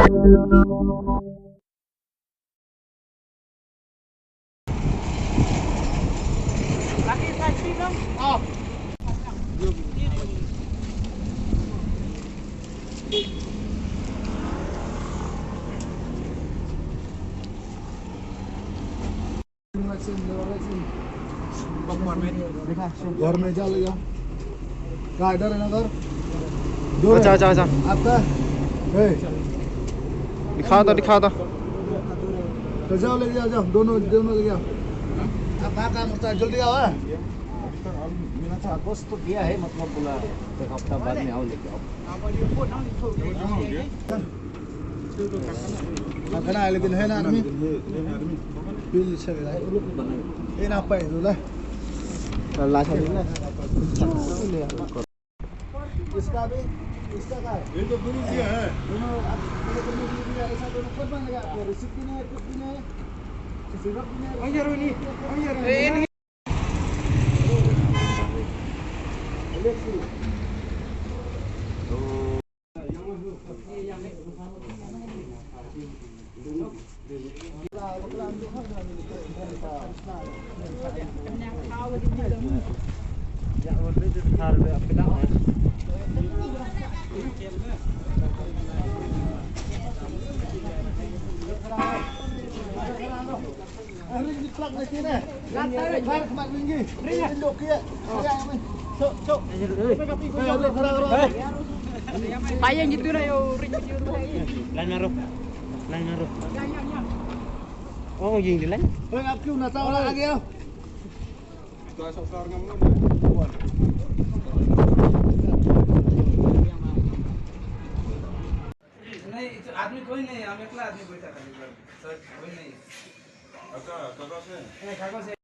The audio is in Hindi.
Laki taksi dong. Oh. घर में जा लिया कहाँ इधर है ना घर अच्छा अच्छा अच्छा आपका दिखा दो तो जाओ ले जाओ दोनों दोनों ले जाओ आप कहाँ काम होता है जल्दी आओ मैंने तो आगोश तो दिया है मतलब बोला एक हफ्ता बाद में आओ लेके आओ कना लेकिन है ना आदमी बिल से ये ना पाए दूल्हा इसका भी इसका का ये तो पूरी दिया है दोनों आप ऐसा दोनों कब बनेगा आपको रिसिप्ट भी नहीं कुछ भी नहीं सिर्फ भी नहीं Payang gitu na yo, ring gitu. Line मारो ohยิงdi lain आप क्यों ना ताव आ गया नहीं आदमी कोई नहीं हम अकेला आदमी बैठा था सर कोई नहीं अच्छा कागज से